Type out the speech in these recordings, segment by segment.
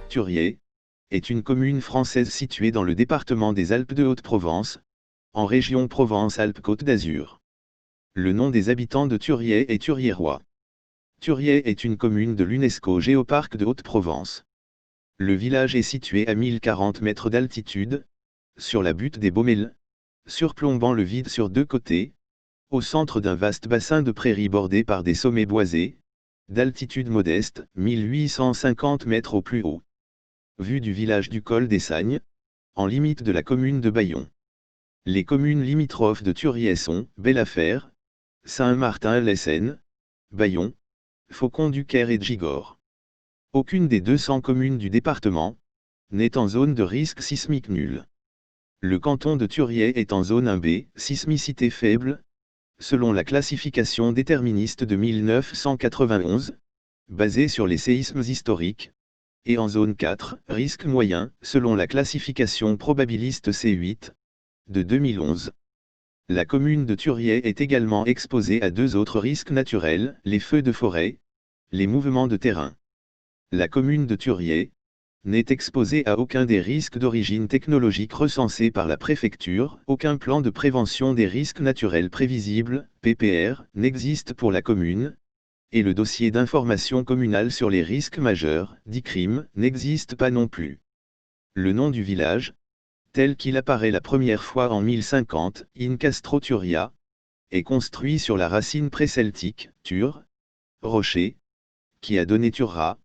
Thuriet est une commune française située dans le département des Alpes de Haute-Provence, en région Provence-Alpes-Côte d'Azur. Le nom des habitants de Thuriet est Thuriérois. Thuriet est une commune de l'UNESCO Géoparc de Haute-Provence. Le village est situé à 1040 mètres d'altitude, sur la butte des Baumelles, surplombant le vide sur deux côtés, au centre d'un vaste bassin de prairies bordé par des sommets boisés, d'altitude modeste, 1850 mètres au plus haut. Vue du village du Col des Sagnes, en limite de la commune de Bayon. Les communes limitrophes de Thuriet sont Belle-Affaire, Saint-Martin-Lessène, Bayon, Faucon-du-Caire et Gigord. Aucune des 200 communes du département n'est en zone de risque sismique nul. Le canton de Thuriet est en zone 1B, sismicité faible, selon la classification déterministe de 1991, basée sur les séismes historiques, et en zone 4, risque moyen, selon la classification probabiliste C8, de 2011. La commune de Thuriet est également exposée à deux autres risques naturels, les feux de forêt, les mouvements de terrain. La commune de Thuriet n'est exposée à aucun des risques d'origine technologique recensés par la préfecture, aucun plan de prévention des risques naturels prévisibles, PPR, n'existe pour la commune, et le dossier d'information communale sur les risques majeurs, DICRIM, n'existe pas non plus. Le nom du village, tel qu'il apparaît la première fois en 1050, in Castro Thuria, est construit sur la racine pré-celtique, Thur, rocher, qui a donné Thurra,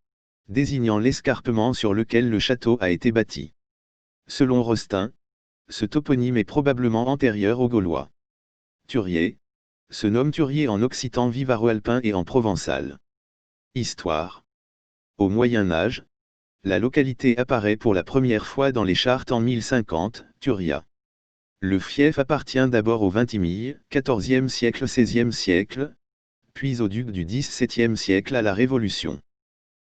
désignant l'escarpement sur lequel le château a été bâti. Selon Rostin, ce toponyme est probablement antérieur aux Gaulois. Thuriet se nomme Thurier en occitan vivaro-alpin et en provençal. Histoire. Au Moyen Âge, la localité apparaît pour la première fois dans les chartes en 1050, Thuria. Le fief appartient d'abord aux Vintimille, XIVe siècle XVIe siècle, puis aux ducs du XVIIe siècle à la Révolution.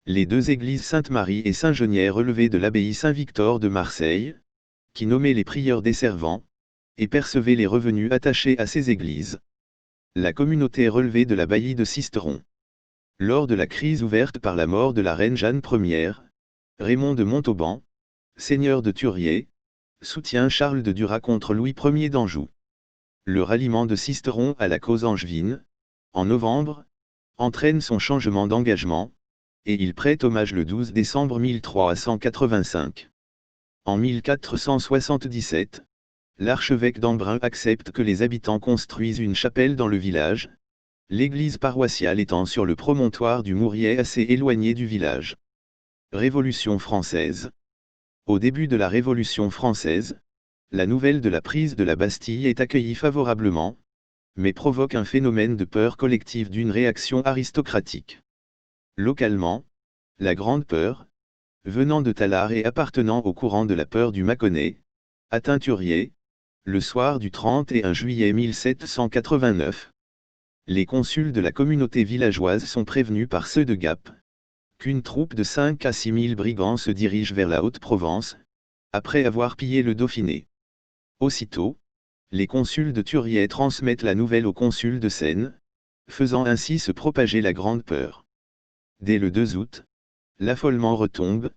Les deux églises Sainte-Marie et Saint-Geniès relevaient de l'abbaye Saint-Victor de Marseille, qui nommait les prieurs desservants, et percevait les revenus attachés à ces églises. La communauté relevait de la baillie de Sisteron. Lors de la crise ouverte par la mort de la reine Jeanne Ier, Raymond de Montauban, seigneur de Thuriet, soutient Charles de Duras contre Louis Ier d'Anjou. Le ralliement de Sisteron à la cause angevine, en novembre, entraîne son changement d'engagement, et il prête hommage le 12 décembre 1385. En 1477, l'archevêque d'Embrun accepte que les habitants construisent une chapelle dans le village, l'église paroissiale étant sur le promontoire du Mourier assez éloigné du village. Révolution française. Au début de la Révolution française, la nouvelle de la prise de la Bastille est accueillie favorablement, mais provoque un phénomène de peur collective d'une réaction aristocratique. Localement, la Grande Peur, venant de Tallard et appartenant au courant de la peur du Mâconnais, atteint Thuriet, le soir du 31 juillet 1789. Les consuls de la communauté villageoise sont prévenus par ceux de Gap, qu'une troupe de 5 à 6 000 brigands se dirige vers la Haute-Provence, après avoir pillé le Dauphiné. Aussitôt, les consuls de Thuriet transmettent la nouvelle aux consuls de Seine, faisant ainsi se propager la Grande Peur. Dès le 2 août, l'affolement retombe,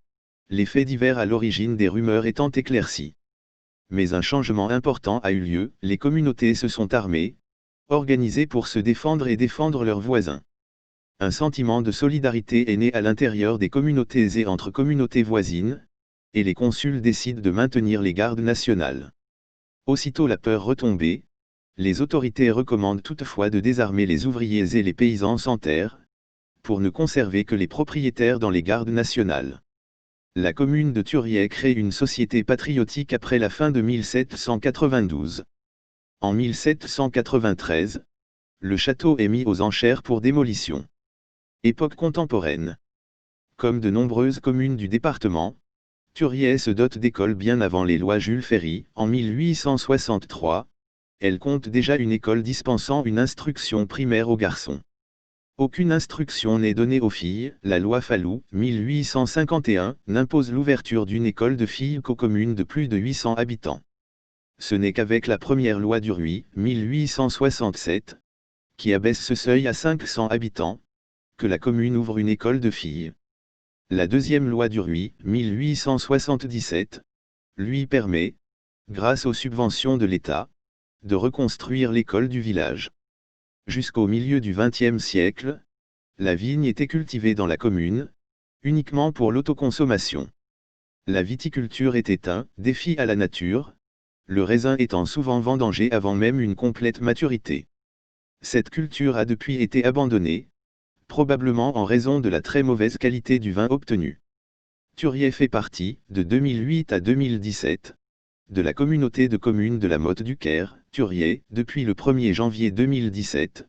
les faits divers à l'origine des rumeurs étant éclaircis. Mais un changement important a eu lieu, les communautés se sont armées, organisées pour se défendre et défendre leurs voisins. Un sentiment de solidarité est né à l'intérieur des communautés et entre communautés voisines, et les consuls décident de maintenir les gardes nationales. Aussitôt la peur retombée, les autorités recommandent toutefois de désarmer les ouvriers et les paysans sans terre, pour ne conserver que les propriétaires dans les gardes nationales. La commune de Thuriet crée une société patriotique après la fin de 1792. En 1793, le château est mis aux enchères pour démolition. Époque contemporaine. Comme de nombreuses communes du département, Thuriet se dote d'écoles bien avant les lois Jules Ferry. En 1863, elle compte déjà une école dispensant une instruction primaire aux garçons. Aucune instruction n'est donnée aux filles. La loi Fallou, 1851, n'impose l'ouverture d'une école de filles qu'aux communes de plus de 800 habitants. Ce n'est qu'avec la première loi du Rhuys, 1867, qui abaisse ce seuil à 500 habitants, que la commune ouvre une école de filles. La deuxième loi du Rhuys, 1877, lui permet, grâce aux subventions de l'État, de reconstruire l'école du village. Jusqu'au milieu du XXe siècle, la vigne était cultivée dans la commune, uniquement pour l'autoconsommation. La viticulture était un défi à la nature, le raisin étant souvent vendangé avant même une complète maturité. Cette culture a depuis été abandonnée, probablement en raison de la très mauvaise qualité du vin obtenu. Thuriet fait partie, de 2008 à 2017, de la communauté de communes de la Motte du Caire, Thuriet, depuis le 1er janvier 2017,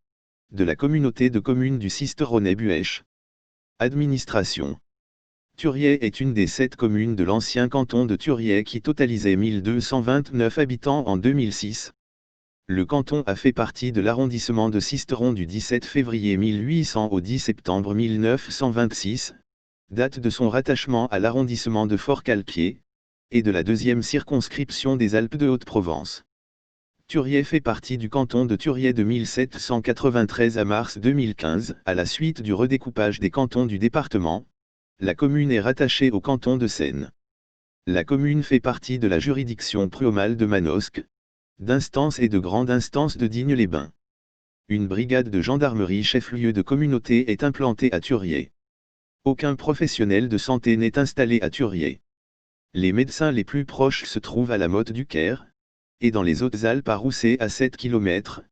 de la communauté de communes du Sisteronnet-Buëch. Administration. Thuriet est une des 7 communes de l'ancien canton de Thuriet qui totalisait 1229 habitants en 2006. Le canton a fait partie de l'arrondissement de Sisteron du 17 février 1800 au 10 septembre 1926, date de son rattachement à l'arrondissement de Fort-Calquier, et de la deuxième circonscription des Alpes de Haute-Provence. Thuriet fait partie du canton de Thuriet de 1793 à mars 2015, à la suite du redécoupage des cantons du département. La commune est rattachée au canton de Seine. La commune fait partie de la juridiction prud'homale de Manosque, d'instance et de grande instance de Digne-les-Bains. Une brigade de gendarmerie chef-lieu de communauté est implantée à Thuriet. Aucun professionnel de santé n'est installé à Thuriet. Les médecins les plus proches se trouvent à la Motte du Caire, et dans les Hautes-Alpes à Rousset à 7 km,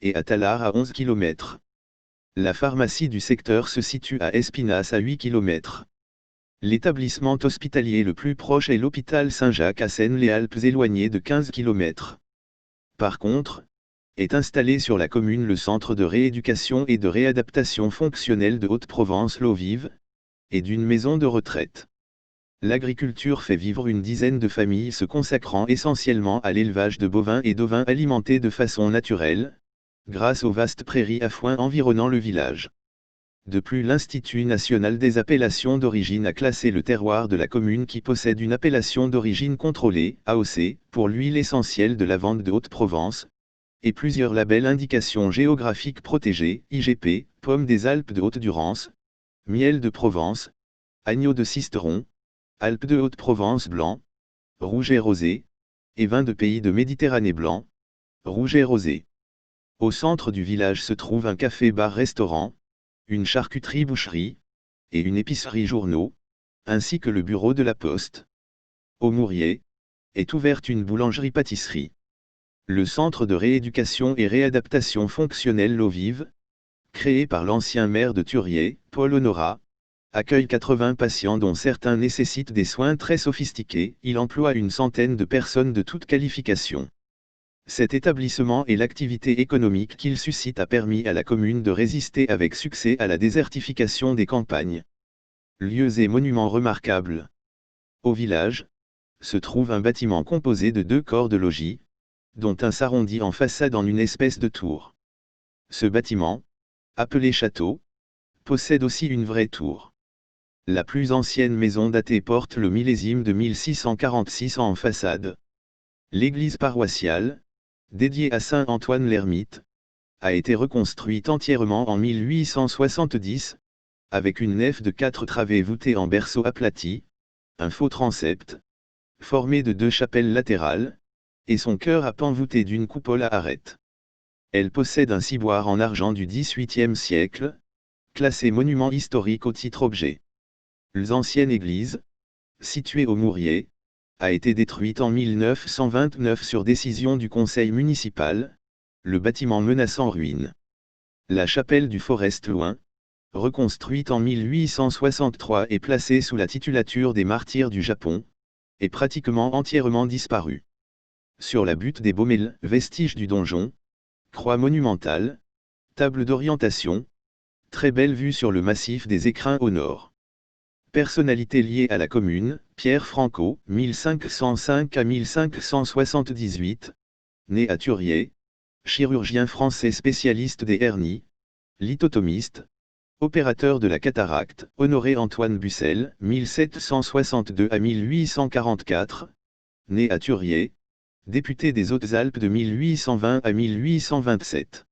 et à Tallard à 11 km. La pharmacie du secteur se situe à Espinasse à 8 km. L'établissement hospitalier le plus proche est l'hôpital Saint-Jacques à Seine-les-Alpes éloigné de 15 km. Par contre, est installé sur la commune le centre de rééducation et de réadaptation fonctionnelle de Haute-Provence l'Eau Vive, et d'une maison de retraite. L'agriculture fait vivre une dizaine de familles se consacrant essentiellement à l'élevage de bovins et d'ovins alimentés de façon naturelle, grâce aux vastes prairies à foin environnant le village. De plus, l'Institut national des appellations d'origine a classé le terroir de la commune qui possède une appellation d'origine contrôlée, AOC, pour l'huile essentielle de lavande de Haute-Provence, et plusieurs labels indications géographiques protégées, IGP, pommes des Alpes de Haute-Durance, miel de Provence, agneau de Sisteron, Alpes de Haute-Provence blanc, rouge et rosé, et vin de pays de Méditerranée blanc, rouge et rosé. Au centre du village se trouve un café-bar-restaurant, une charcuterie-boucherie, et une épicerie-journaux, ainsi que le bureau de la poste. Au Mourier, est ouverte une boulangerie-pâtisserie. Le centre de rééducation et réadaptation fonctionnelle L'Eau Vive, créé par l'ancien maire de Thuriet, Paul Honorat, accueille 80 patients dont certains nécessitent des soins très sophistiqués. Il emploie une centaine de personnes de toute qualification. Cet établissement et l'activité économique qu'il suscite a permis à la commune de résister avec succès à la désertification des campagnes. Lieux et monuments remarquables. Au village, se trouve un bâtiment composé de 2 corps de logis, dont un s'arrondit en façade en une espèce de tour. Ce bâtiment, appelé château, possède aussi une vraie tour. La plus ancienne maison datée porte le millésime de 1646 en façade. L'église paroissiale, dédiée à saint Antoine l'Ermite, a été reconstruite entièrement en 1870, avec une nef de 4 travées voûtées en berceau aplati, un faux transept, formé de 2 chapelles latérales, et son chœur à pan voûté d'une coupole à arête. Elle possède un ciboire en argent du XVIIIe siècle, classé monument historique au titre objet. L'ancienne église, située au Mourier, a été détruite en 1929 sur décision du conseil municipal, le bâtiment menaçant ruine. La chapelle du Forest-Loin, reconstruite en 1863 et placée sous la titulature des martyrs du Japon, est pratiquement entièrement disparue. Sur la butte des Baumelles, vestiges du donjon, croix monumentale, table d'orientation, très belle vue sur le massif des Écrins au nord. Personnalité liée à la commune, Pierre Franco, 1505 à 1578, né à Thuriet, chirurgien français spécialiste des hernies, lithotomiste, opérateur de la cataracte, Honoré Antoine Bussel, 1762 à 1844, né à Thuriet, député des Hautes-Alpes de 1820 à 1827.